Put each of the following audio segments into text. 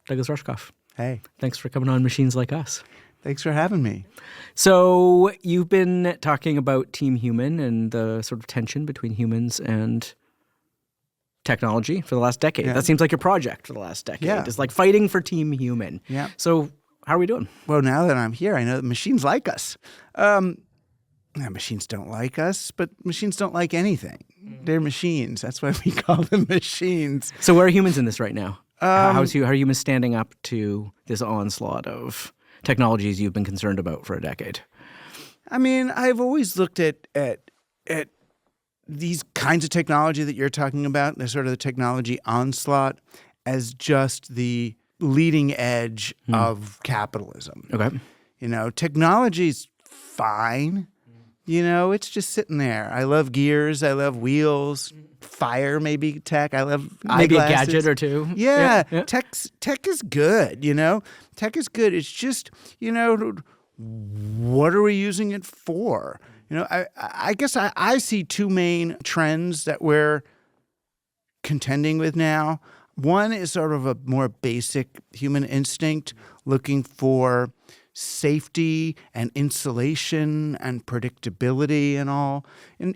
Douglas Rushkoff. Hey. Thanks for coming on Machines Like Us. Thanks for having me. So you've been talking about Team Human and the sort of tension between humans and technology for the last decade. Yeah. That seems like your project for the last decade. Yeah. It's like fighting for Team Human. Yeah. So how are we doing? Well, now that I'm here, I know that machines like us. Machines don't like us, but machines don't like anything. They're machines. That's why we call them machines. So where are humans in this right now? How are humans standing up to this onslaught of technologies you've been concerned about for a decade? I mean, I've always looked at these kinds of technology that you're talking about, the sort of the technology onslaught, as just the leading edge of capitalism. Okay. You know, technology's fine. You know, it's just sitting there. I love gears. I love wheels. Fire, maybe tech. I love maybe eyeglasses. a gadget or two. Yeah. Yeah. Tech is good, you know. Tech is good. It's just, you know, what are we using it for? You know, I guess I see two main trends that we're contending with now. One is sort of a more basic human instinct, looking for safety and insulation and predictability and all.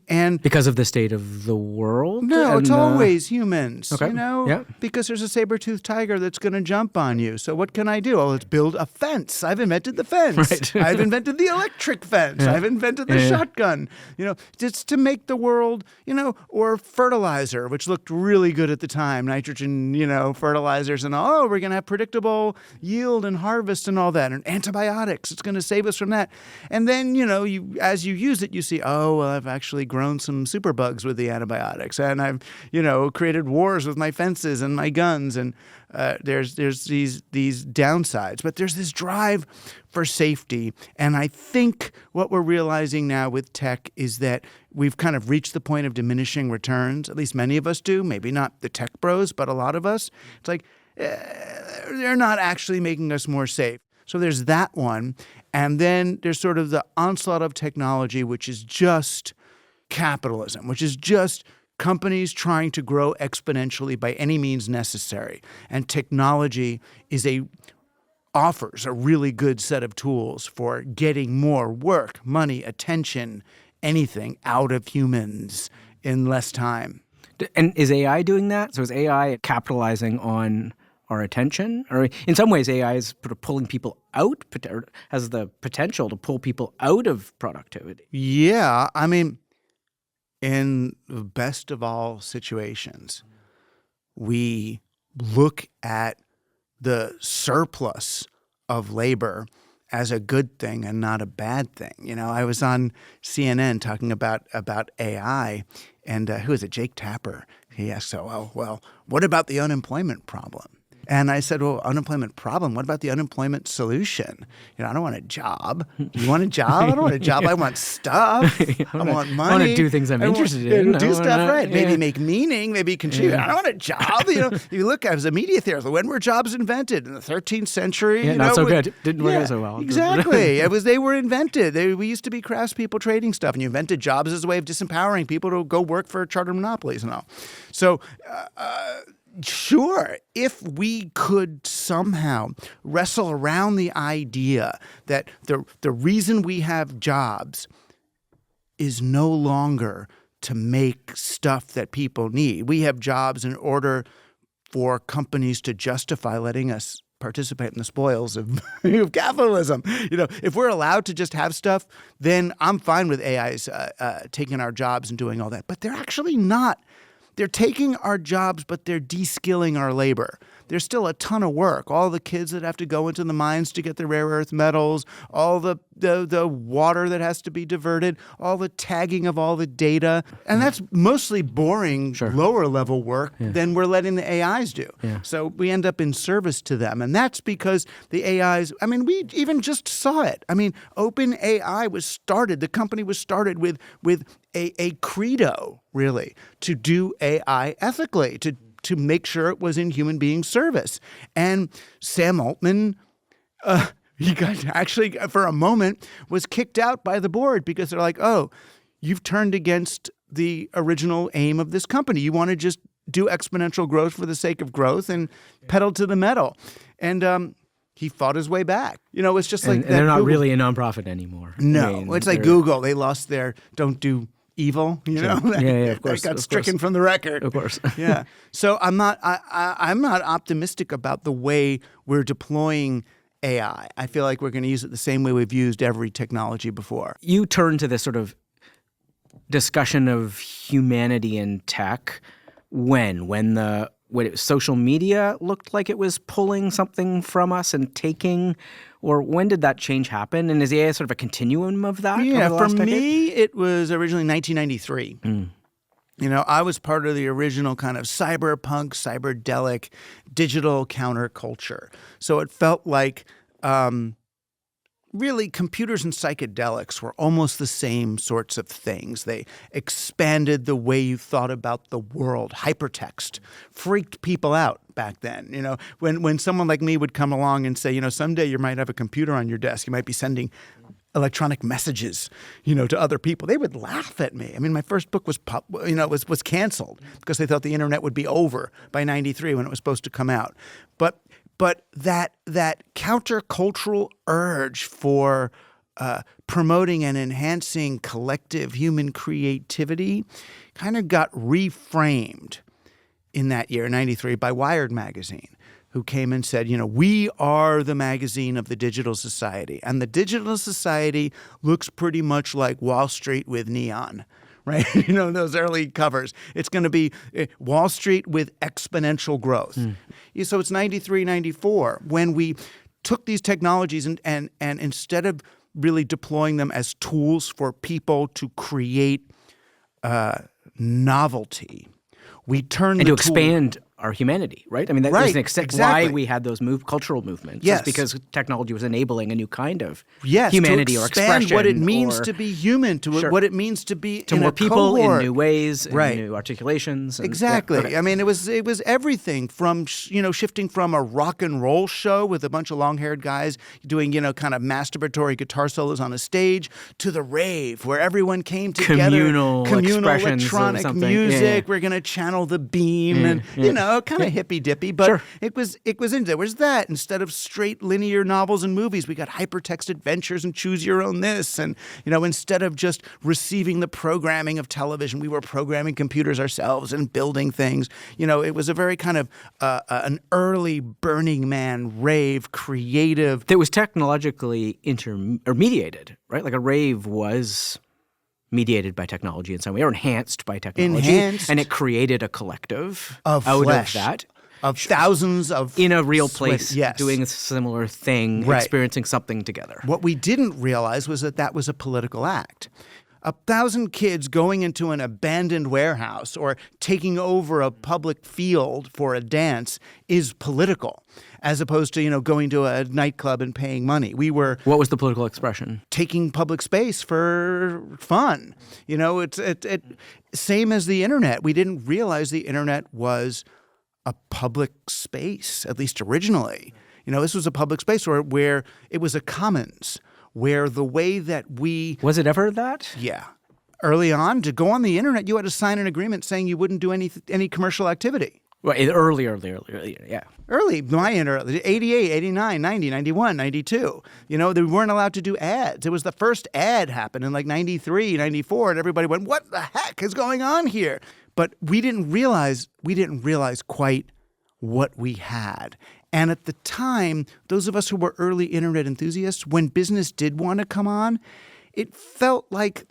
And Because of the state of the world? no, it's always humans, Okay. you know, Yeah. because there's a saber-toothed tiger that's going to jump on you. So what can I do? Oh, let's build a fence. I've invented the fence. Right. I've invented the electric fence. Yeah. I've invented the shotgun. You know, just to make the world, you know, or fertilizer, which looked really good at the time, nitrogen, you know, fertilizers and all. Oh, we're going to have predictable yield and harvest and all that. And antibiotics, it's going to save us from that. And then, you know, as you use it, you see, oh, well, I've actually grown some superbugs with the antibiotics, and I've, you know, created wars with my fences and my guns, and there's these downsides, but there's this drive for safety. And I think what we're realizing now with tech is that we've kind of reached the point of diminishing returns. At least many of us do. Maybe not the tech bros, but a lot of us. It's like they're not actually making us more safe. So there's that one. And then there's sort of the onslaught of technology, which is just capitalism, which is just companies trying to grow exponentially by any means necessary. And technology offers a really good set of tools for getting more work, money, attention, anything out of humans in less time. And is AI doing that? So is AI capitalizing on our attention? Or in some ways, AI is sort of pulling people out, or has the potential to pull people out of productivity. Yeah, I mean, in the best of all situations, we look at the surplus of labor as a good thing and not a bad thing. You know, I was on CNN talking about AI, and who is it? Jake Tapper. He asked, well, what about the unemployment problem? And I said, well, unemployment problem, what about the unemployment solution? You know, I don't want a job. Do you want a job? I don't want a job. I want stuff. I want money. I want to do things I'm interested in. Do stuff right. Yeah. Maybe make meaning, maybe contribute. I don't want a job. You know, you look as a media theorist, when were jobs invented? In the 13th century? Yeah, you not know, so good. Didn't work out so well. Exactly. They were invented. We used to be craftspeople trading stuff, and you invented jobs as a way of disempowering people to go work for charter monopolies and all. So, sure, if we could somehow wrestle around the idea that the reason we have jobs is no longer to make stuff that people need. We have jobs in order for companies to justify letting us participate in the spoils of capitalism. You know, if we're allowed to just have stuff, then I'm fine with AIs taking our jobs and doing all that. But they're actually not. They're taking our jobs, but they're de-skilling our labor. There's still a ton of work. All the kids that have to go into the mines to get the rare earth metals, all the water that has to be diverted, all the tagging of all the data. And that's mostly boring, lower level work than we're letting the AIs do. Yeah. So we end up in service to them. And that's because the AIs, I mean, we even just saw it. I mean, OpenAI was started, the company was started with a credo, really, to do AI ethically, to make sure it was in human being service. And Sam Altman, he got actually, for a moment, was kicked out by the board because they're like, oh, you've turned against the original aim of this company. You want to just do exponential growth for the sake of growth and pedal to the metal. And he fought his way back. It's just like and they're not really a nonprofit anymore. No, it's like Google. They lost their don't do evil. Yeah, of course. They got stricken from the record. Of course. Yeah. So I'm not optimistic about the way we're deploying AI. I feel like we're going to use it the same way we've used every technology before. You turn to this sort of discussion of humanity and tech when social media looked like it was pulling something from us and taking, or when did that change happen? And is AI sort of a continuum of that? Yeah, over the last decade? me, it was originally 1993. I was part of the original kind of cyberpunk, cyberdelic, digital counterculture. So it felt like really computers and psychedelics were almost the same sorts of things. They expanded the way you thought about the world. Hypertext freaked people out back then. When someone like me would come along and say, someday you might have a computer on your desk, you might be sending electronic messages, to other people. They would laugh at me. I mean, my first book was canceled because they thought the internet would be over by 93 when it was supposed to come out. But that countercultural urge for promoting and enhancing collective human creativity kind of got reframed in that year, 93, by Wired magazine, who came and said, we are the magazine of the digital society. And the digital society looks pretty much like Wall Street with neon, right? Those early covers. It's going to be Wall Street with exponential growth. So it's 93, 94 when we took these technologies and instead of really deploying them as tools for people to create novelty, we turned and to expand our humanity, right? I mean, that was an exactly. why we had those cultural movements. Yes. It's because technology was enabling a new kind of yes, humanity to or expression. what it means to be human, what it means to be to in more a people cohort. in new ways, in new articulations. And, exactly. Okay. I mean, it was everything from shifting from a rock and roll show with a bunch of long-haired guys doing kind of masturbatory guitar solos on a stage to the rave where everyone came together, communal electronic music. We're going to channel the beam and kind of hippy-dippy, but it was there was that instead of straight linear novels and movies, we got hypertext adventures and choose your own this, and instead of just receiving the programming of television, we were programming computers ourselves and building things. It was a very kind of an early Burning Man rave, creative that was technologically mediated, right? Like a rave was mediated by technology in some way, or enhanced by technology, and it created a collective of out flesh, of that, of thousands of in a real place, yes. doing a similar thing, experiencing something together. What we didn't realize was that was a political act. 1,000 kids going into an abandoned warehouse or taking over a public field for a dance is political, as opposed to, going to a nightclub and paying money. What was the political expression? Taking public space for fun. It's same as the internet. We didn't realize the internet was a public space, at least originally. This was a public space where it was a commons, where the way that we... Was it ever that? Yeah. Early on, to go on the internet, you had to sign an agreement saying you wouldn't do any commercial activity. Right, early, yeah. Early, my internet, 88, 89, 90, 91, 92. They weren't allowed to do ads. It was the first ad happened in like 93, 94, and everybody went, what the heck is going on here? But we didn't realize quite what we had. And at the time, those of us who were early internet enthusiasts, when business did want to come on, it felt like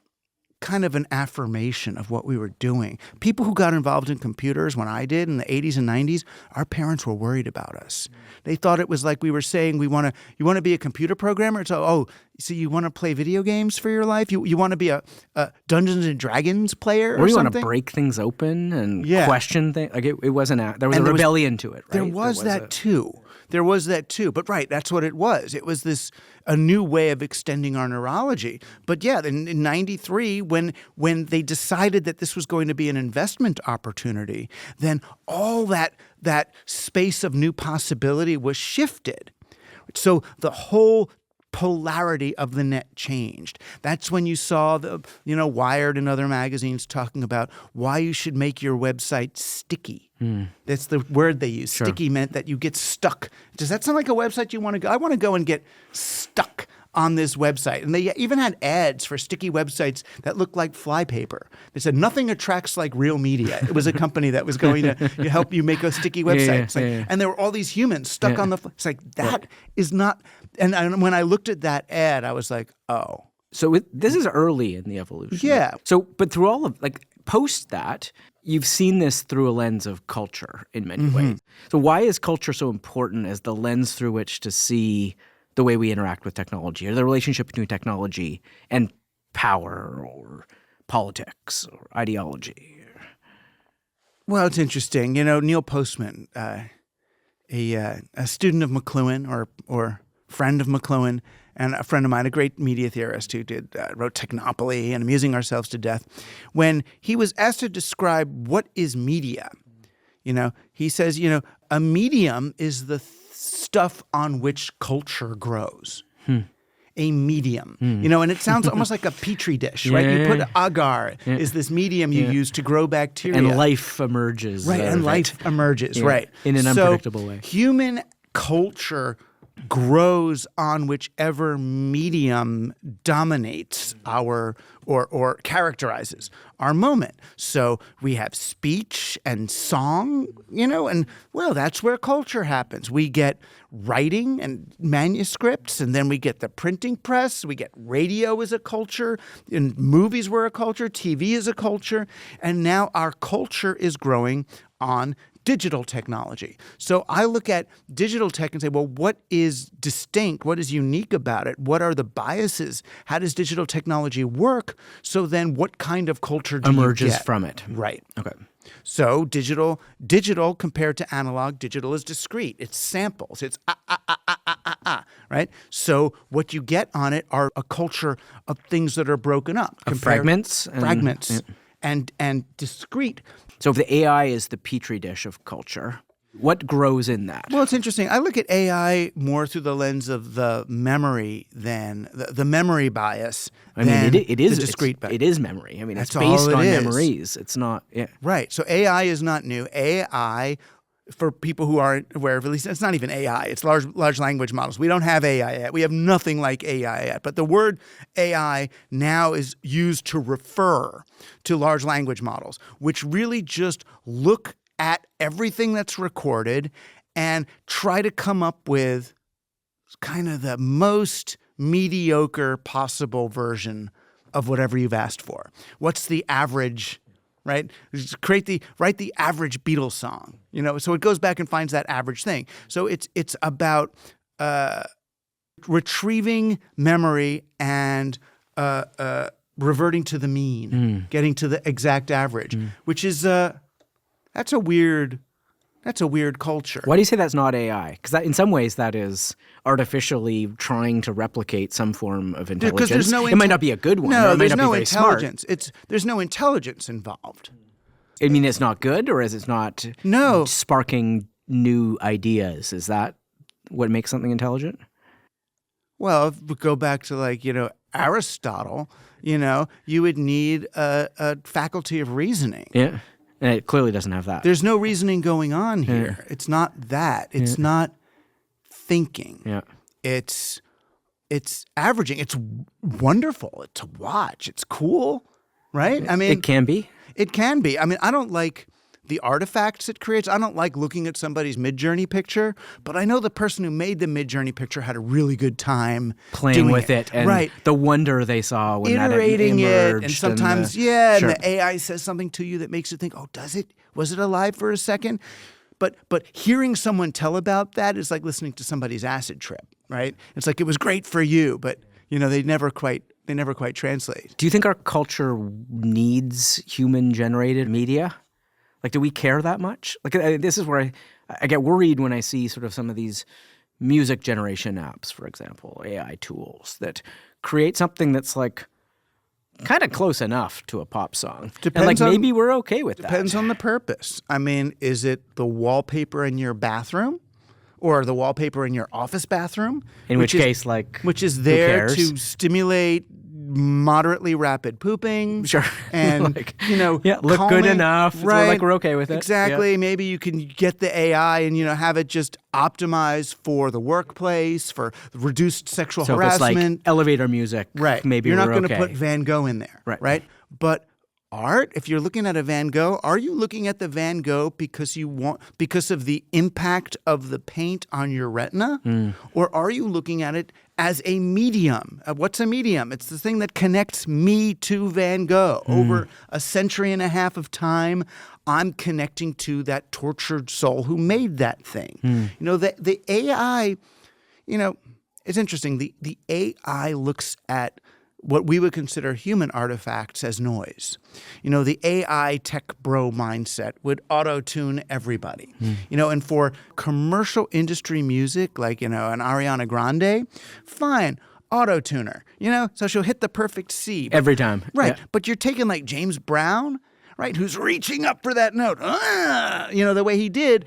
kind of an affirmation of what we were doing. People who got involved in computers when I did in the 80s and 90s, our parents were worried about us. They thought it was like we were saying, you want to be a computer programmer? So you want to play video games for your life? You want to be a Dungeons and Dragons player or something? Or you want to break things open and question things? Like it wasn't there was a rebellion to it, right? There was that too. There was that too. But that's what it was. It was a new way of extending our neurology. But yeah, in 93, when they decided that this was going to be an investment opportunity, then all that space of new possibility was shifted. So the whole polarity of the net changed. That's when you saw Wired and other magazines talking about why you should make your website sticky. That's the word they use. Sure. Sticky meant that you get stuck. Does that sound like a website you want to go? I want to go and get stuck on this website. And they even had ads for sticky websites that looked like flypaper. They said, nothing attracts like real media. It was a company that was going to help you make a sticky website. And there were all these humans stuck on the it's like, that is not. And when I looked at that ad, I was like, oh. So this is early in the evolution. Yeah. So, but through all of, post that, you've seen this through a lens of culture in many ways. So why is culture so important as the lens through which to see the way we interact with technology, or the relationship between technology and power or politics or ideology? Well, it's interesting. Neil Postman, a student of McLuhan or friend of McLuhan, and a friend of mine, a great media theorist who wrote Technopoly and Amusing Ourselves to Death. When he was asked to describe what is media, he says, a medium is the stuff on which culture grows. A medium, and it sounds almost like a petri dish, right? You put agar is this medium you use to grow bacteria. And life emerges. Right, and life emerges, right. In an unpredictable way. Human culture grows on whichever medium dominates our or characterizes our moment. So we have speech and song, and that's where culture happens. We get writing and manuscripts, and then we get the printing press. We get radio as a culture, and movies were a culture, TV is a culture, and now our culture is growing on digital technology. So I look at digital tech and say, well, what is distinct? What is unique about it? What are the biases? How does digital technology work? So then what kind of culture emerges you get? From it? Right. Okay. So digital compared to analog, digital is discrete. It's samples. It's right? So what you get on it are a culture of things that are broken up. Fragments? And discrete. So if the AI is the petri dish of culture, what grows in that? Well, it's interesting. I look at AI more through the lens of the memory than the memory bias. I mean, it is the discrete bias. It is memory. I mean, That's it's based all on it is. memories. It's not. Yeah. Right. So AI is not new. AI, for people who aren't aware of, at least it's not even AI. It's large language models. We don't have AI yet. We have nothing like AI yet. But the word AI now is used to refer to large language models, which really just look at everything that's recorded and try to come up with kind of the most mediocre possible version of whatever you've asked for. What's the average, right? Write the average Beatles song, So it goes back and finds that average thing. So it's about retrieving memory and reverting to the mean, getting to the exact average, which is that's a weird culture. Why do you say that's not AI? Because in some ways that is artificially trying to replicate some form of intelligence. Because there's no it might not be a good one. No, or it might there's not no be very intelligence. Smart. There's no intelligence involved. I mean, it's not good, or is it not sparking new ideas? Is that what makes something intelligent? Well, if we go back to Aristotle, you would need a faculty of reasoning. Yeah. And it clearly doesn't have that. There's no reasoning going on here. Yeah. It's not that. It's not thinking. Yeah. It's averaging. It's wonderful to watch. It's cool, right? I mean, it can be. It can be. I mean, I don't like the artifacts it creates. I don't like looking at somebody's Midjourney picture, but I know the person who made the Midjourney picture had a really good time playing with it and the wonder they saw when iterating that emerged. It, and sometimes and the AI says something to you that makes you think, oh, does it? Was it alive for a second? But hearing someone tell about that is like listening to somebody's acid trip, right? It's like it was great for you, but they never quite translate. Do you think our culture needs human-generated media? Do we care that much? This is where I get worried when I see sort of some of these music generation apps, for example, AI tools that create something that's kind of close enough to a pop song. Maybe we're okay with that. Depends on the purpose. I mean, is it the wallpaper in your bathroom? or the wallpaper in your office bathroom. In which case, like, which is who there cares? to stimulate moderately rapid pooping. Sure. And, Like, look calming, good enough. So, right? like, we're okay with it. Exactly. Yeah. Maybe you can get the AI and, have it just optimized for the workplace, for reduced sexual So if it's harassment. like elevator music, Right. maybe You're not we're going to okay. put Van Gogh in there. Right. But art, if you're looking at a Van Gogh, are you looking at the Van Gogh because of the impact of the paint on your retina? Or are you looking at it as a medium? What's a medium? It's the thing that connects me to Van Gogh. Over a century and a half of time, I'm connecting to that tortured soul who made that thing. The AI, it's interesting. The AI looks at what we would consider human artifacts as noise. The AI tech bro mindset would auto-tune everybody. And for commercial industry music, like, an Ariana Grande, fine, auto-tuner, so she'll hit the perfect C. Every time. Right. Yeah. But you're taking like James Brown, right, who's reaching up for that note, the way he did.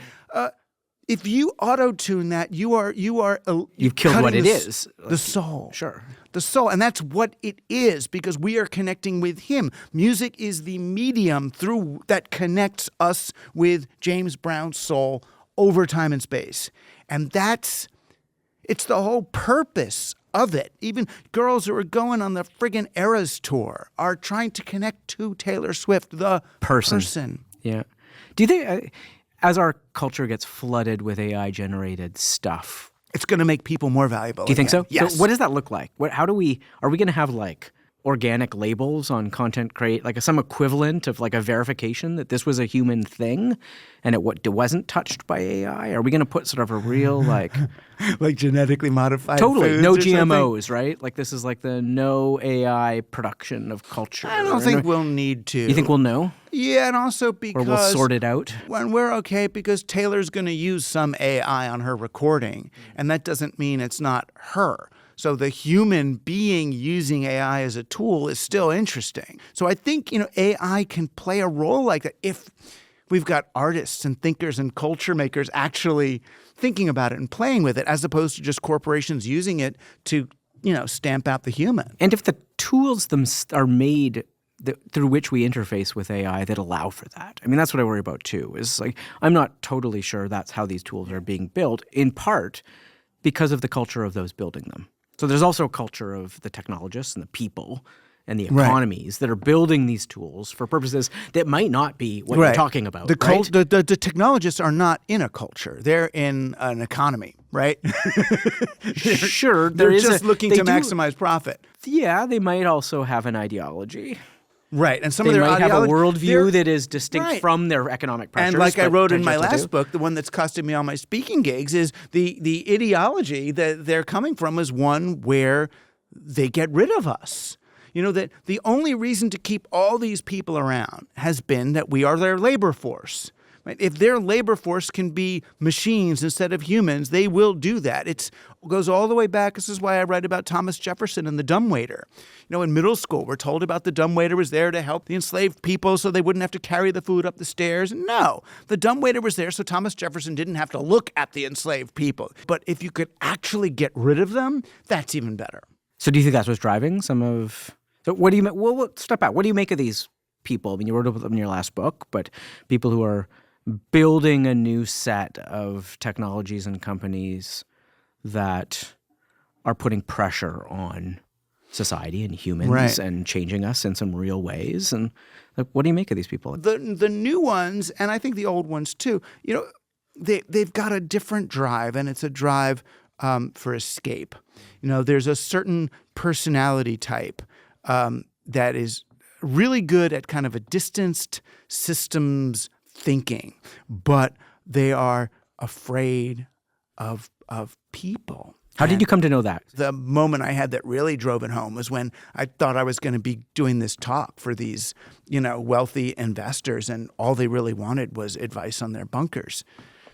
If you auto-tune that, You've killed what it is. The soul. Sure. The soul. And that's what it is, because we are connecting with him. Music is the medium through that connects us with James Brown's soul over time and space. And it's the whole purpose of it. Even girls who are going on the friggin' Eras tour are trying to connect to Taylor Swift, the person. Yeah. Do you think, as our culture gets flooded with AI-generated stuff, it's going to make people more valuable? Do you think so? Yes. So what does that look like? Are we going to have like organic labels on content like some equivalent of like a verification that this was a human thing and it wasn't touched by AI? Are we going to put sort of a real like like genetically modified totally foods no or GMOs, something? right? Like this is like the no AI production of culture. I don't think we'll need to. You think we'll know? Yeah, and also because or we'll sort it out. When we're okay, because Taylor's going to use some AI on her recording, and that doesn't mean it's not her. So the human being using AI as a tool is still interesting. So I think, AI can play a role like that if we've got artists and thinkers and culture makers actually thinking about it and playing with it, as opposed to just corporations using it to, stamp out the human. And if the tools are made through which we interface with AI that allow for that. I mean, that's what I worry about too, is like, I'm not totally sure that's how these tools are being built, in part because of the culture of those building them. So there's also a culture of the technologists and the people and the economies that are building these tools for purposes that might not be what you're talking about. The technologists are not in a culture. They're in an economy, right? Sure. They're just looking to maximize profit. Yeah, they might also have an ideology. Right, and some they of their might have a ideology, worldview that is distinct from their economic pressures. And like I wrote in my tangential last to. book, the one that's costing me all my speaking gigs, is the ideology that they're coming from is one where they get rid of us. That the only reason to keep all these people around has been that we are their labor force. Right? If their labor force can be machines instead of humans, they will do that. It goes all the way back. This is why I write about Thomas Jefferson and the dumbwaiter. In middle school, we're told about the dumbwaiter was there to help the enslaved people so they wouldn't have to carry the food up the stairs. No, the dumbwaiter was there so Thomas Jefferson didn't have to look at the enslaved people. But if you could actually get rid of them, that's even better. So do you think that's what's driving some of... So what do you... Well, step back. What do you make of these people? I mean, you wrote about them in your last book, but people who are building a new set of technologies and companies that are putting pressure on society and humans and changing us in some real ways. And like, what do you make of these people? The new ones, and I think the old ones too, they've got a different drive, and it's a drive for escape. There's a certain personality type that is really good at kind of a distanced systems thinking, but they are afraid of people. How did you come to know that? The moment I had that really drove it home was when I thought I was going to be doing this talk for these, wealthy investors, and all they really wanted was advice on their bunkers,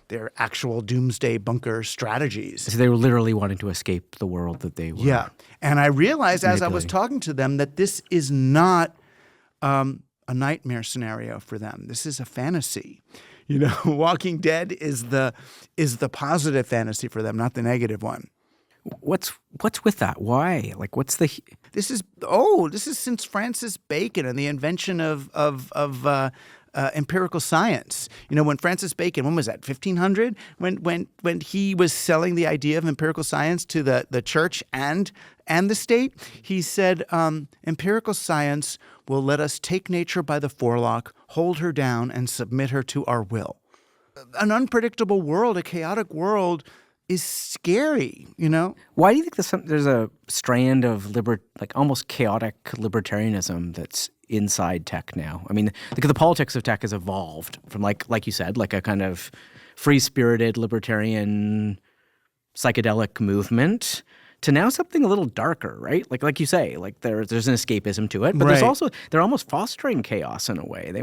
their actual doomsday bunker strategies. So they were literally wanting to escape the world that they were. Yeah. And I realized as I was talking to them that this is not a nightmare scenario for them. This is a fantasy. Walking Dead is the positive fantasy for them, not the negative one. What's with that? Why? Like, what's the? This is since Francis Bacon and the invention of empirical science. When Francis Bacon, when was that? 1500? When he was selling the idea of empirical science to the church and the state, he said, empirical science will let us take nature by the forelock, hold her down, and submit her to our will. An unpredictable world, a chaotic world, is scary, Why do you think there's a strand of almost chaotic libertarianism that's inside tech now? I mean, because the politics of tech has evolved from like you said, like a kind of free-spirited libertarian psychedelic movement to now something a little darker, right? Like you say, like there's an escapism to it, but there's also they're almost fostering chaos in a way.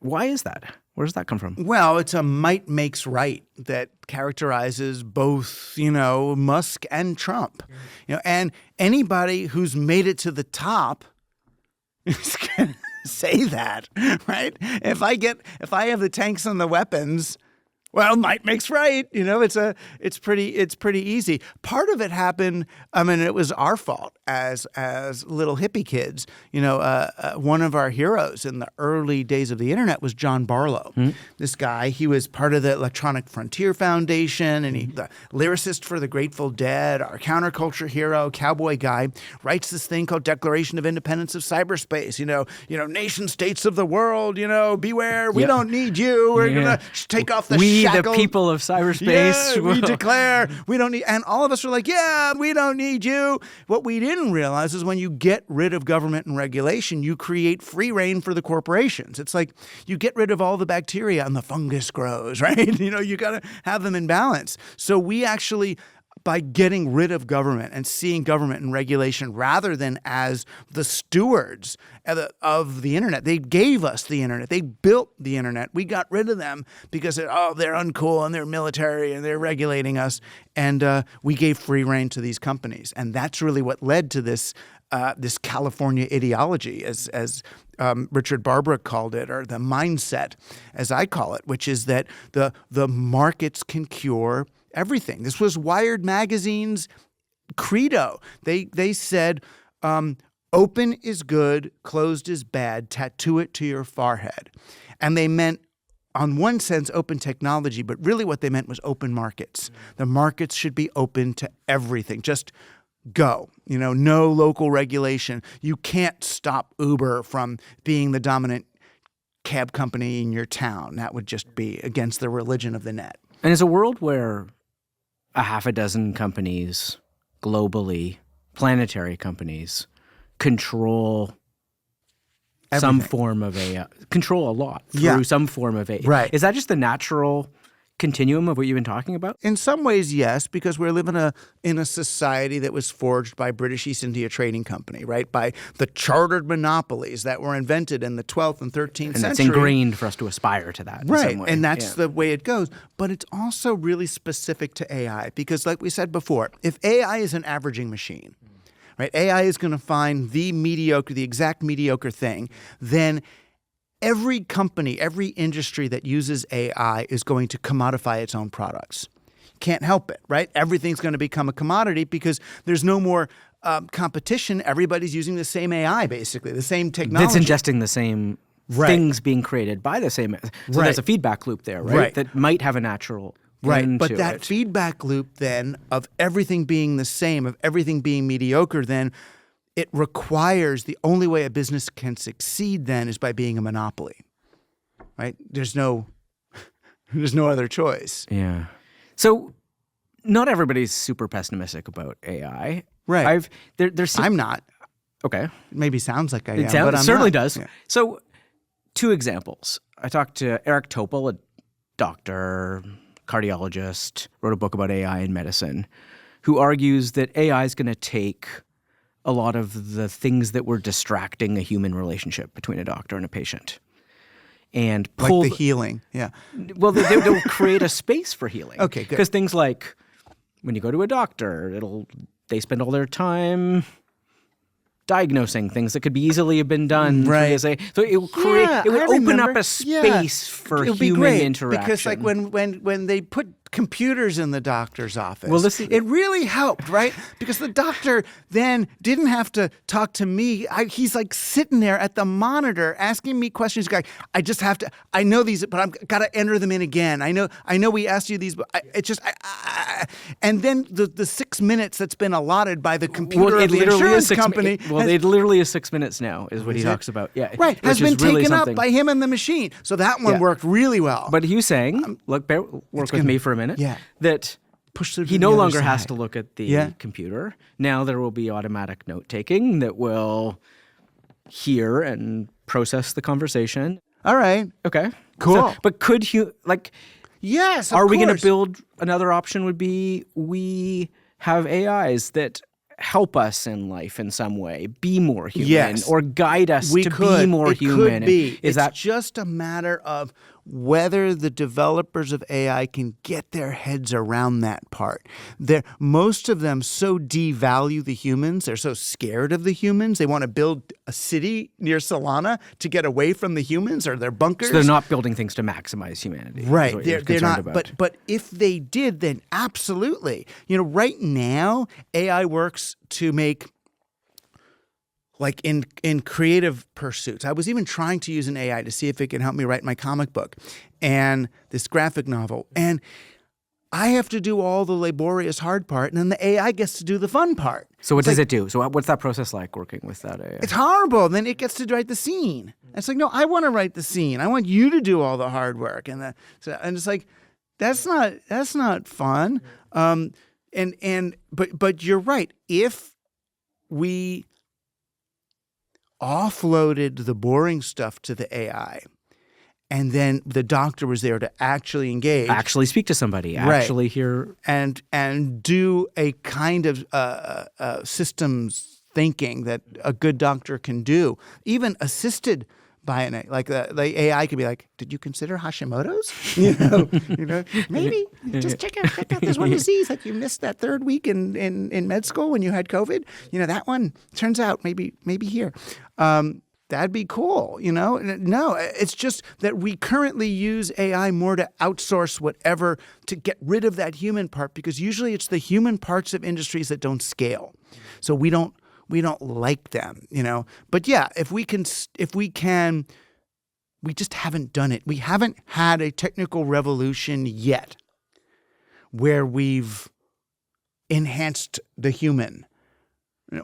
Why is that? Where does that come from? Well, it's a might makes right that characterizes both, Musk and Trump. And anybody who's made it to the top is going to say that, right? If I have the tanks and the weapons, well, might makes right. It's pretty easy. Part of it happened. I mean, it was our fault as little hippie kids. One of our heroes in the early days of the internet was John Barlow. This guy, he was part of the Electronic Frontier Foundation, and he the lyricist for the Grateful Dead, our counterculture hero, cowboy guy, writes this thing called Declaration of Independence of Cyberspace. Nation states of the world. Beware. We don't need you. We're gonna take off the the people of cyberspace. Yeah, we declare we don't need, and all of us are like, yeah, we don't need you. What we didn't realize is when you get rid of government and regulation, you create free reign for the corporations. It's like you get rid of all the bacteria and the fungus grows, right? You got to have them in balance. So we actually, by getting rid of government and seeing government and regulation rather than as the stewards of the internet. They gave us the internet. They built the internet. We got rid of them because they're uncool and they're military and they're regulating us. And we gave free rein to these companies. And that's really what led to this California ideology, as Richard Barbrook called it, or the mindset, as I call it, which is that the markets can cure everything. This was Wired Magazine's credo. They said, open is good, closed is bad, tattoo it to your forehead. And they meant, on one sense, open technology, but really what they meant was open markets. The markets should be open to everything. Just go. No local regulation. You can't stop Uber from being the dominant cab company in your town. That would just be against the religion of the net. And it's a world where a half a dozen companies globally, planetary companies, control some form of AI, control a lot through some form of AI. Right. Is that just the natural continuum of what you've been talking about? In some ways, yes, because we're living in a society that was forged by British East India Trading Company, right? By the chartered monopolies that were invented in the 12th and 13th century. And it's ingrained for us to aspire to that in some way. And that's the way it goes. But it's also really specific to AI because, like we said before, if AI is an averaging machine, right? AI is going to find the exact mediocre thing, then every company, every industry that uses AI is going to commodify its own products. Can't help it, right? Everything's going to become a commodity because there's no more competition. Everybody's using the same AI, basically, the same technology. That's ingesting the same things being created by the same. So there's a feedback loop there, right? That might have a natural Right, but that feedback loop then of everything being the same, of everything being mediocre, then it requires the only way a business can succeed then is by being a monopoly, right? There's no other choice. Yeah. So not everybody's super pessimistic about AI. Right. I'm not. Okay. It maybe sounds like I am, but I'm certainly not. does. Yeah. So 2 examples. I talked to Eric Topol, a doctor, cardiologist, wrote a book about AI in medicine, who argues that AI is going to take a lot of the things that were distracting a human relationship between a doctor and a patient and pull like the healing. Yeah. Well, they'll create a space for healing. Okay, good. Because things like when you go to a doctor, they spend all their time diagnosing things that could be easily have been done. Right. So it would create, Yeah, it would I open remember. up a space for It would be human great, interaction. because like when they put computers in the doctor's office, Well, this is- it really helped, right? Because the doctor then didn't have to talk to me. He's like sitting there at the monitor asking me questions. Going, I just have to. I know these, but I've got to enter them in again. I know we asked you these, but and then the 6 minutes that's been allotted by the computer of the insurance company. It literally is 6 minutes now, is what he talks about. Yeah, right, has which been is really taken up something. by him and the machine. So that one worked really well. But he was saying, work with me for a minute. Yeah. That Push through to he the no other longer has side. to look at the computer. Now there will be automatic note taking that will hear and process the conversation. All right. Okay. Cool. But could Yes, of are we going to course. build another option would be we have AIs that help us in life in some way, be more human, Yes. or guide us We to could. be more it human. Could be. Is it's that just a matter of whether the developers of AI can get their heads around that part. Most of them so devalue the humans. They're so scared of the humans. They want to build a city near Solana to get away from the humans or their bunkers. so they're not building things to maximize humanity? is Right. what you're They're concerned not. about. But if they did, then absolutely. Right now, AI works to make, like in creative pursuits. I was even trying to use an AI to see if it can help me write my comic book and this graphic novel. And I have to do all the laborious hard part, and then the AI gets to do the fun part. So what It's does like, it do? So what's that process like working with that AI? It's horrible. Then it gets to write the scene. And it's like, no, I want to write the scene. I want you to do all the hard work. And it's like, that's not fun. But you're right. If we offloaded the boring stuff to the AI, and then the doctor was there to actually engage, Actually speak to somebody, Right. actually hear. and do a kind of systems thinking that a good doctor can do, even assisted by an AI. Like the AI could be like, "Did you consider Hashimoto's? Maybe just check out this one disease that you missed that third week in med school when you had COVID. That one turns out maybe here." That'd be cool, No, it's just that we currently use AI more to outsource whatever, to get rid of that human part, because usually it's the human parts of industries that don't scale. So we don't like them, But yeah, if we can, we just haven't done it. We haven't had a technical revolution yet where we've enhanced the human.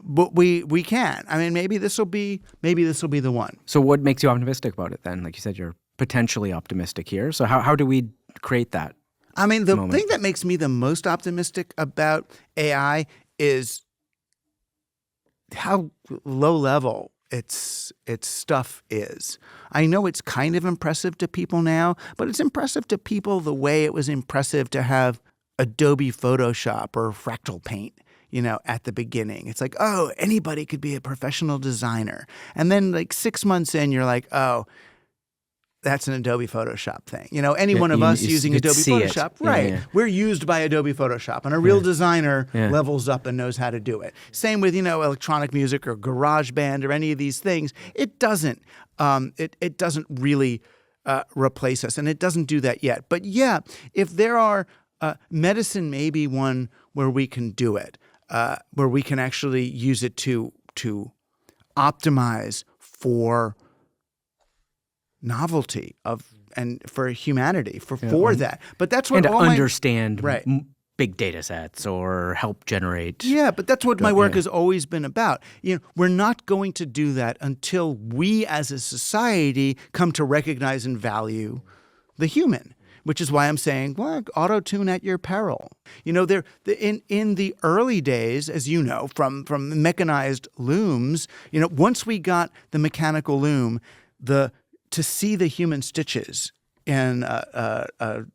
But we can. I mean, maybe this will be the one. So what makes you optimistic about it then? Like you said, you're potentially optimistic here. So how do we create that? I mean, the moment? thing that makes me the most optimistic about AI is how low level its stuff is. I know it's kind of impressive to people now, but it's impressive to people the way it was impressive to have Adobe Photoshop or Fractal Paint, at the beginning. It's like, oh, anybody could be a professional designer. And then like 6 months in, you're like, oh, that's an Adobe Photoshop thing. Any one of us using you'd Adobe see it. Photoshop, Yeah, right. yeah. We're used by Adobe Photoshop, and a real designer Yeah. levels up and knows how to do it. Same with, electronic music or GarageBand or any of these things. It doesn't really replace us, and it doesn't do that yet. But yeah, if there are, medicine may be one where we can do it, where we can actually use it to optimize for novelty and for humanity for that. But that's what And to all my- understand Right. big data sets or help generate. Yeah, but that's what my work Yeah. has always been about. We're not going to do that until we as a society come to recognize and value the human, which is why I'm saying, well, auto-tune at your peril. In the early days, as you know, from mechanized looms, once we got the mechanical loom, to see the human stitches in a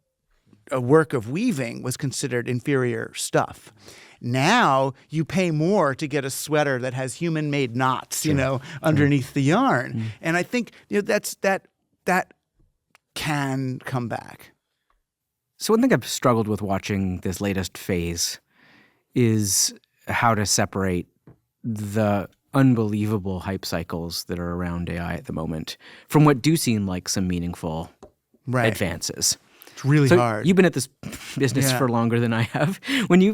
work of weaving was considered inferior stuff. Now you pay more to get a sweater that has human-made knots, underneath the yarn. And I think that can come back. So one thing I've struggled with watching this latest phase is how to separate the unbelievable hype cycles that are around AI at the moment from what do seem like some meaningful advances. It's really hard. You've been at this business for longer than I have.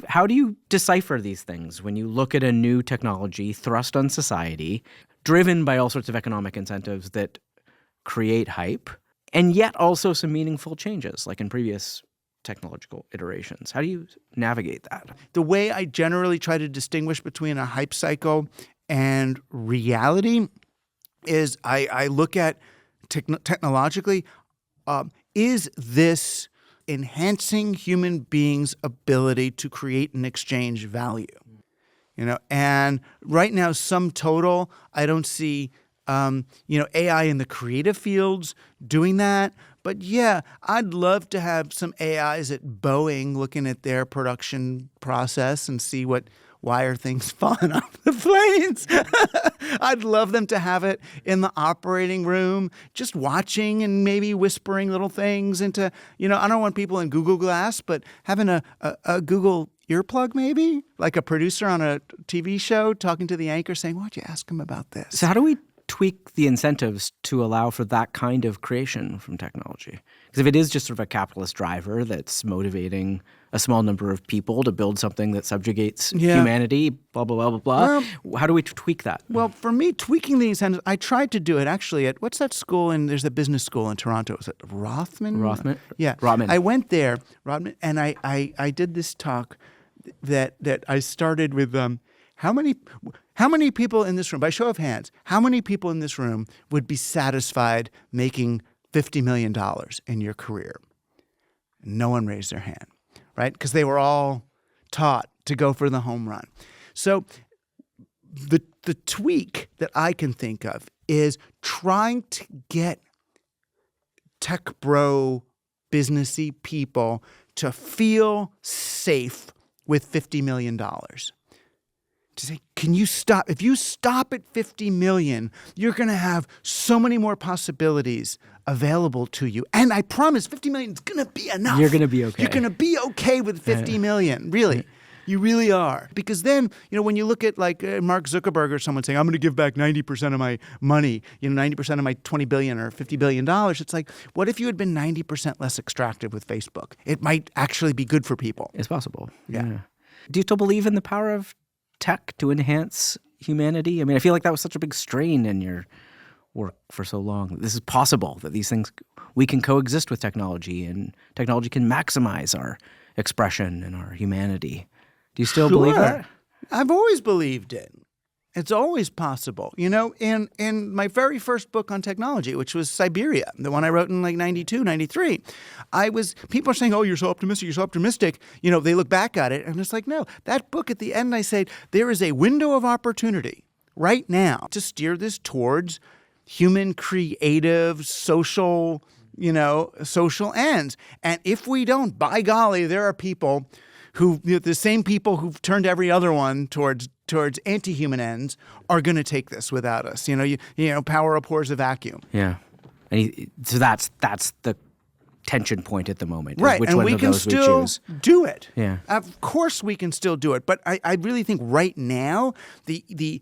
How do you decipher these things when you look at a new technology thrust on society, driven by all sorts of economic incentives that create hype, and yet also some meaningful changes, like in previous technological iterations? How do you navigate that? The way I generally try to distinguish between a hype cycle and reality is I look at technologically, is this enhancing human beings' ability to create and exchange value? And right now, sum total, I don't see AI in the creative fields doing that. But yeah, I'd love to have some AIs at Boeing looking at their production process and see why are things falling off the planes. I'd love them to have it in the operating room, just watching and maybe whispering little things into, I don't want people in Google Glass, but having a Google earplug maybe, like a producer on a TV show talking to the anchor saying, why don't you ask him about this? So how do we tweak the incentives to allow for that kind of creation from technology? Because if it is just sort of a capitalist driver that's motivating a small number of people to build something that subjugates humanity, blah, blah, blah, blah, blah, how do we tweak that? Well, for me, tweaking the incentives, I tried to do it actually at, what's that school? There's a business school in Toronto. Is it Rothman? Yeah. Rotman. I went there, Rodman, and I did this talk that I started with how many people in this room, by show of hands, how many people in this room would be satisfied making $50 million in your career? No one raised their hand, right? Because they were all taught to go for the home run. So the tweak that I can think of is trying to get tech bro, businessy people to feel safe with $50 million. To say, can you stop? If you stop at 50 million, you're going to have so many more possibilities available to you. And I promise 50 million is going to be enough. You're going to be okay. You're going to be okay with 50 million, really. You really are. Because then, when you look at like Mark Zuckerberg or someone saying, I'm going to give back 90% of my money, 90% of my $20 billion or $50 billion, it's like, what if you had been 90% less extractive with Facebook? It might actually be good for people. It's possible. Yeah. Do you still believe in the power of tech to enhance humanity? I mean, I feel like that was such a big strain in your work for so long. This is possible, that these things, we can coexist with technology, and technology can maximize our expression and our humanity. Do you still believe that? I've always believed it. It's always possible. In my very first book on technology, which was Siberia, the one I wrote in like 92, 93, people are saying, oh, you're so optimistic. They look back at it and it's like, no, that book at the end, I say, there is a window of opportunity right now to steer this towards human, creative, social ends. And if we don't, by golly, there are people the same people who've turned every other one towards anti-human ends are going to take this without us. Power abhors a vacuum. Yeah. So that's the tension point at the moment. Right. Which and one we of can those still we choose. do it. Yeah. Of course we can still do it. But I really think right now the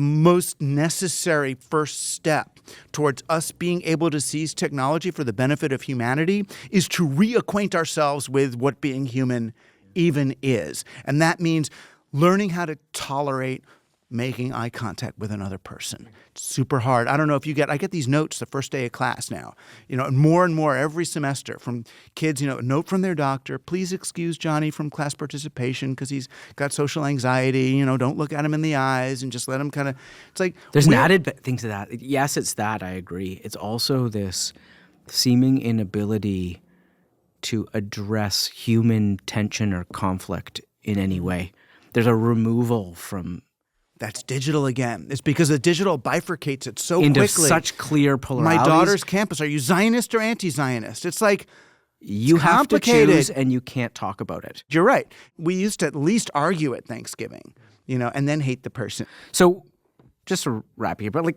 most necessary first step towards us being able to seize technology for the benefit of humanity is to reacquaint ourselves with what being human even is. And that means learning how to tolerate making eye contact with another person. It's super hard. I don't know if I get these notes the first day of class now, and more every semester from kids, a note from their doctor, please excuse Johnny from class participation because he's got social anxiety, don't look at him in the eyes and just let him it's like. There's an added thing to that. Yes, it's that, I agree. It's also this seeming inability to address human tension or conflict in any way. There's a removal from... That's digital again. It's because the digital bifurcates it so into quickly. Such clear polarities. My daughter's campus, are you Zionist or anti-Zionist? It's like, you have to choose and you can't talk about it. You're right. We used to at least argue at Thanksgiving, and then hate the person. So just to wrap here, but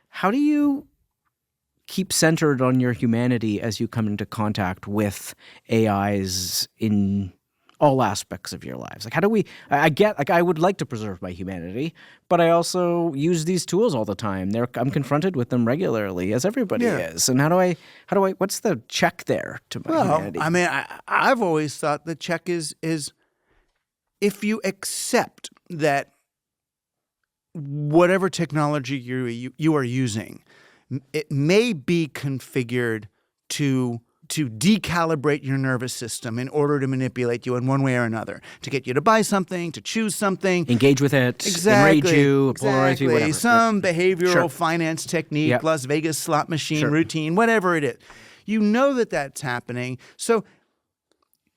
how do you keep centered on your humanity as you come into contact with AIs in all aspects of your lives? Like, how do we? I get, like, I would like to preserve my humanity, but I also use these tools all the time. I'm confronted with them regularly, as everybody is. And how do I? What's the check there to my humanity? I mean, I've always thought the check is if you accept that whatever technology you are using, it may be configured to decalibrate your nervous system in order to manipulate you in one way or another, to get you to buy something, to choose something. Engage with it, enrage you, polarize you, whatever. Some behavioral finance technique, Las Vegas slot machine routine, whatever it is. You know that that's happening. So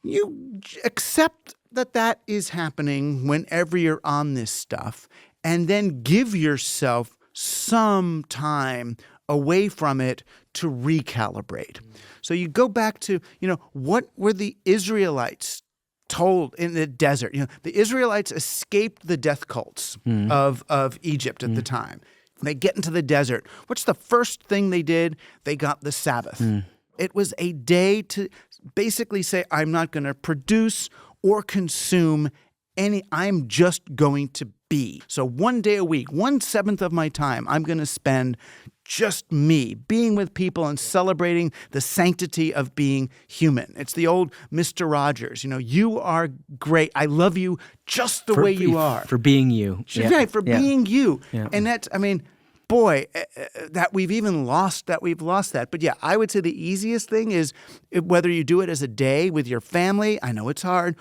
you accept that that is happening whenever you're on this stuff, and then give yourself some time away from it to recalibrate. So you go back to, what were the Israelites told in the desert? The Israelites escaped the death cults of Egypt at the time. When they get into the desert, what's the first thing they did? They got the Sabbath. It was a day to basically say, I'm not going to produce or consume any, I'm just going to be. So one day a week, 1/7 of my time, I'm going to spend just me, being with people and celebrating the sanctity of being human. It's the old Mr. Rogers, you are great. I love you just the way you are. For being you. Right, for being you. Yeah. And that's, boy, that we've lost that. But yeah, I would say the easiest thing is whether you do it as a day with your family. I know it's hard.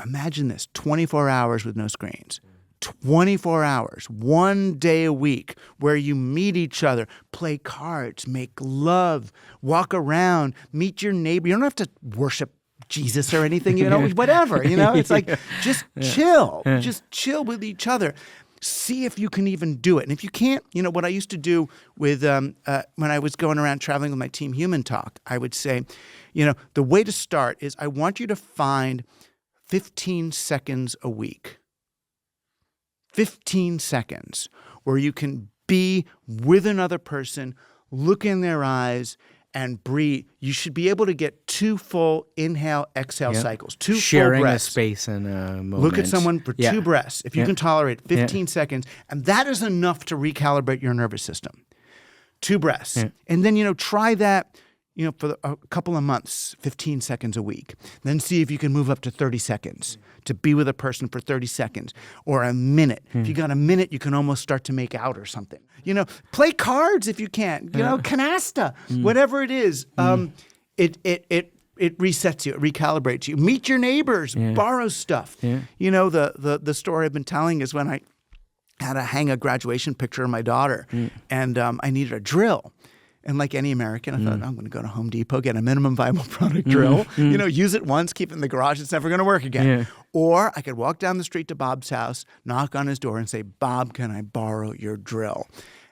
Imagine this, 24 hours with no screens. 24 hours, one day a week, where you meet each other, play cards, make love, walk around, meet your neighbor. You don't have to worship Jesus or anything, whatever, It's like, just chill. Just chill with each other. See if you can even do it. And if you can't, what I used to do with when I was going around traveling with my Team Human Talk, I would say, the way to start is I want you to find 15 seconds a week. 15 seconds where you can be with another person, look in their eyes, and breathe. You should be able to get 2 full inhale, exhale cycles, 2 Sharing full breaths. Sharing a space and a moment. Look at someone for 2 breaths. If you can tolerate 15 seconds, and that is enough to recalibrate your nervous system. 2 breaths. And then, try that, for a couple of months, 15 seconds a week. Then see if you can move up to 30 seconds to be with a person for 30 seconds or a minute. If you got a minute, you can almost start to make out or something. Play cards if you can. Canasta, whatever it is. It resets you, it recalibrates you. Meet your neighbors, borrow stuff. The story I've been telling is when I had to hang a graduation picture of my daughter, and I needed a drill. And like any American, I thought, I'm going to go to Home Depot, get a minimum viable product drill, use it once, keep it in the garage, it's never going to work again. Or I could walk down the street to Bob's house, knock on his door and say, Bob, can I borrow your drill?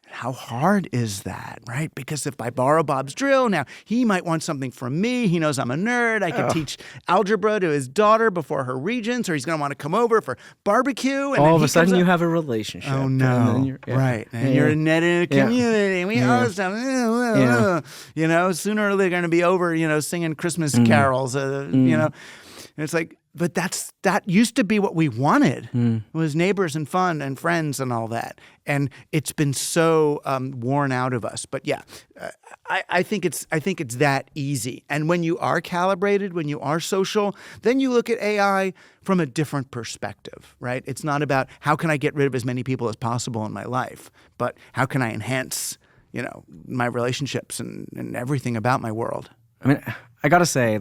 How hard is that, right? Because if I borrow Bob's drill, now he might want something from me. He knows I'm a nerd. I could teach algebra to his daughter before her regents, or he's going to want to come over for barbecue. And all of a sudden you have a relationship. Oh, no. Right. And you're in a community. And we all stuff. Sooner or later they're going to be over, singing Christmas carols, And it's like, but that used to be what we wanted, was neighbors and fun and friends and all that. And it's been so worn out of us. But yeah, I think it's that easy. And when you are calibrated, when you are social, then you look at AI from a different perspective, right? It's not about how can I get rid of as many people as possible in my life, but how can I enhance, my relationships and everything about my world. I got to say,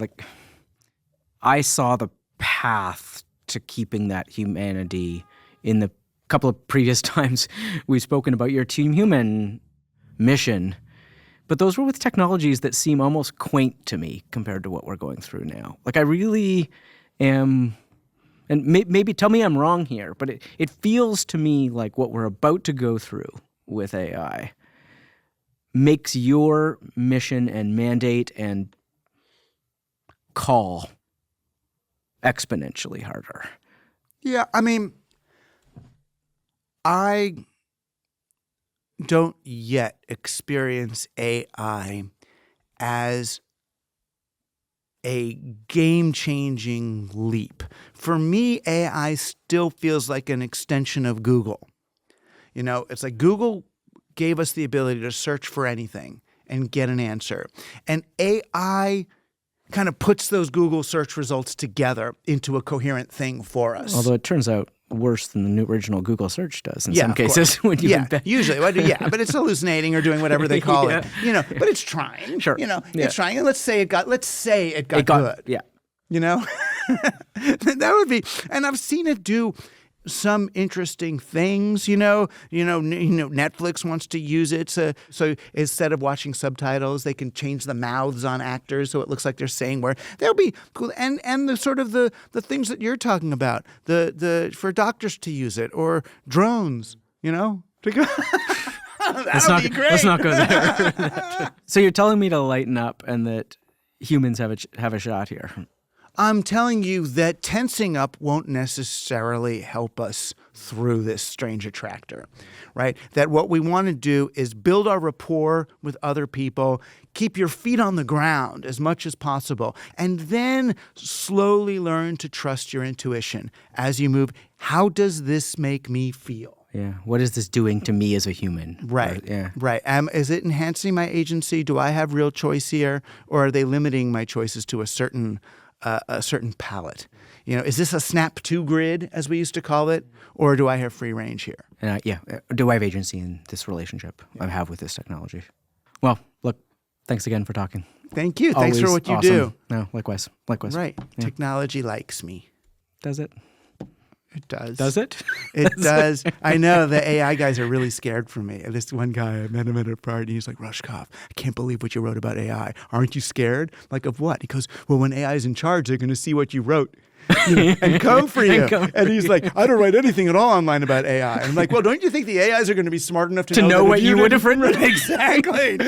I saw the path to keeping that humanity in the couple of previous times we've spoken about your Team Human mission. But those were with technologies that seem almost quaint to me compared to what we're going through now. I really am, and maybe tell me I'm wrong here, but it feels to me like what we're about to go through with AI makes your mission and mandate and call exponentially harder. Yeah, I don't yet experience AI as a game-changing leap. For me, AI still feels like an extension of Google. You know, it's like Google gave us the ability to search for anything and get an answer. And AI kind of puts those Google search results together into a coherent thing for us. Although it turns out worse than the new original Google search does in some cases. When you usually. But it's hallucinating or doing whatever they call it. You know, but it's trying. Sure. You know, it's trying. And let's say it got good. Yeah. You know? That would be, and I've seen it do some interesting things, Netflix wants to use it. So instead of watching subtitles, they can change the mouths on actors so it looks like they're saying where that'll be cool. And the sort of the things that you're talking about, the for doctors to use it or drones, That'll be great. Let's not go there. So you're telling me to lighten up and that humans have a shot here. I'm telling you that tensing up won't necessarily help us through this strange attractor, right? That what we want to do is build our rapport with other people, keep your feet on the ground as much as possible, and then slowly learn to trust your intuition as you move. How does this make me feel? Yeah. What is this doing to me as a human? Right. Yeah. Right. Is it enhancing my agency? Do I have real choice here? Or are they limiting my choices to a certain palette? Is this a snap to grid, as we used to call it, or do I have free range here? Do I have agency in this relationship I have with this technology? Well, look, thanks again for talking. Thank you. Always thanks for what you awesome. do. No, likewise. Right. Yeah. Technology likes me. Does it? It does. Does it? It does. I know the AI guys are really scared for me. This one guy, I met him at a party. He's like, Rushkoff, I can't believe what you wrote about AI. Aren't you scared? Like, of what? He goes, well, when AI is in charge, they're going to see what you wrote and come for you. And he's like, I don't write anything at all online about AI. And I'm like, well, don't you think the AIs are going to be smart enough to know what you would have written? Exactly.